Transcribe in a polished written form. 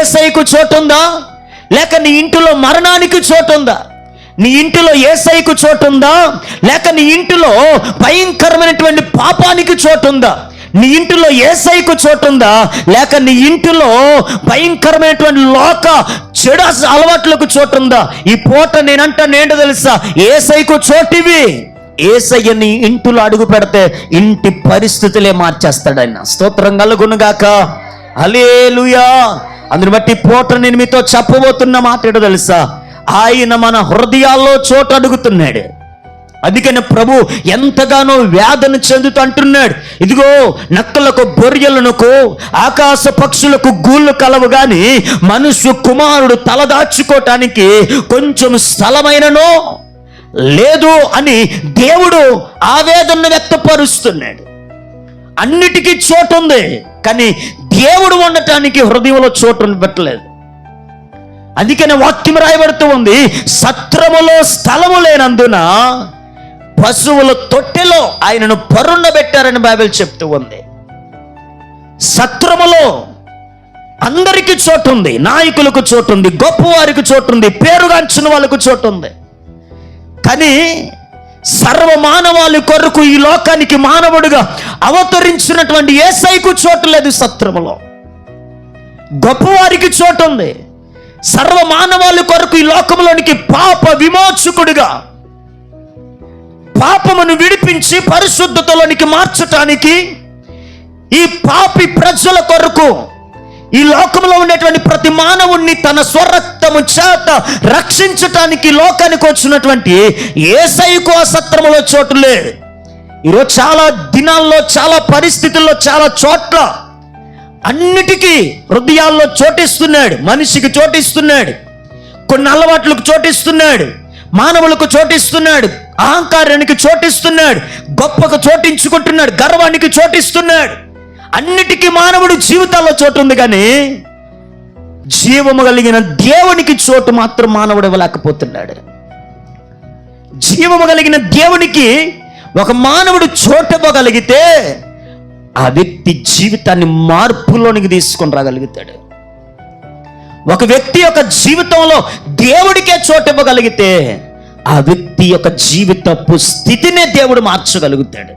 యేసయ్యకు చోటుందా, లేక నీ ఇంటిలో మరణానికి చోటుందా? నీ ఇంటిలో యేసయ్యకు చోటుందా, లేక నీ ఇంటిలో భయంకరమైనటువంటి పాపానికి చోటుందా? నీ ఇంటిలో యేసయ్యకు చోటుందా, లేక నీ ఇంటిలో భయంకరమైనటువంటి లోక చెడు అలవాట్లకు చోటుందా? ఈ పూట నేనంటేంటో తెలుసా, యేసయ్యకు చోటివి. యేసయ్య నీ ఇంటిలో అడుగు పెడితే ఇంటి పరిస్థితులే మార్చేస్తాడు ఆయన. స్తోత్రం కలుగునుగాక. హల్లెలూయా. అందుని బట్టి పూట నేను మీతో చెప్పబోతున్న మాట ఏంటో తెలుసా, ఆయన మన హృదయాల్లో చోటు అడుగుతున్నాడు. అందుకని ప్రభు ఎంతగానో వేదన చెందుతూ అంటున్నాడు, ఇదిగో నక్కలకు బొరియలకు ఆకాశ పక్షులకు గూళ్ళు కలవు గాని మనుష్య కుమారుడు తలదాచుకోవటానికి కొంచెం స్థలమైనను లేదు అని దేవుడు ఆవేదన వ్యక్తపరుస్తున్నాడు. అన్నిటికీ చోటు ఉంది, కానీ దేవుడు ఉండటానికి హృదయంలో చోటు పెట్టలేదు. అందుకనే వాక్యం రాయబడుతూ ఉంది, సత్రములో స్థలము లేనందున పశువుల తొట్టెలో ఆయనను పరుండబెట్టారని బైబిల్ చెప్తూ ఉంది. సత్రములో అందరికీ చోటు ఉంది, నాయకులకు చోటు ఉంది, గొప్పవారికి చోటు ఉంది, పేరుగాంచిన వాళ్ళకు చోటు ఉంది. కానీ సర్వ మానవాళి కొరకు ఈ లోకానికి మానవుడిగా అవతరించినటువంటి యేసయ్యకు చోటు లేదు సత్రములో. గొప్పవారికి చోటు ఉంది. సర్వ మానవాళి కొరకు ఈ లోకంలోనికి పాప విమోచకుడిగా పాపమును విడిపించి పరిశుద్ధతలోనికి మార్చటానికి ఈ పాపి ప్రజల కొరకు ఈ లోకంలో ఉండేటువంటి ప్రతి మానవుణ్ణి తన స్వరక్తము చేత రక్షించటానికి లోకానికి వచ్చినటువంటి యేసయ్యకు ఆ సత్రములో చోటు లేదు. ఈరోజు చాలా దినాల్లో, చాలా పరిస్థితుల్లో, చాలా చోట్ల అన్నిటికీ హృదయాల్లో చోటిస్తున్నాడు. మనిషికి చోటిస్తున్నాడు, కొన్ని అలవాట్లకు చోటిస్తున్నాడు, మానవులకు చోటిస్తున్నాడు, అహంకారానికి చోటిస్తున్నాడు, గొప్పకు చోటించుకుంటున్నాడు, గర్వానికి చోటిస్తున్నాడు. అన్నిటికీ మానవుడి జీవితాల్లో చోటు ఉంది, కానీ జీవము కలిగిన దేవునికి చోటు మాత్రం మానవుడు ఇవ్వలేకపోతున్నాడు. జీవము కలిగిన దేవునికి ఒక మానవుడు చోటు ఇవ్వగలిగితే ఆ వ్యక్తి జీవితాన్ని మార్పులోనికి తీసుకొని రాగలుగుతాడు. ఒక వ్యక్తి యొక్క జీవితంలో దేవుడికే చోటు ఇవ్వగలిగితే ఆ వ్యక్తి యొక్క జీవితపు స్థితినే దేవుడు మార్చగలుగుతాడు.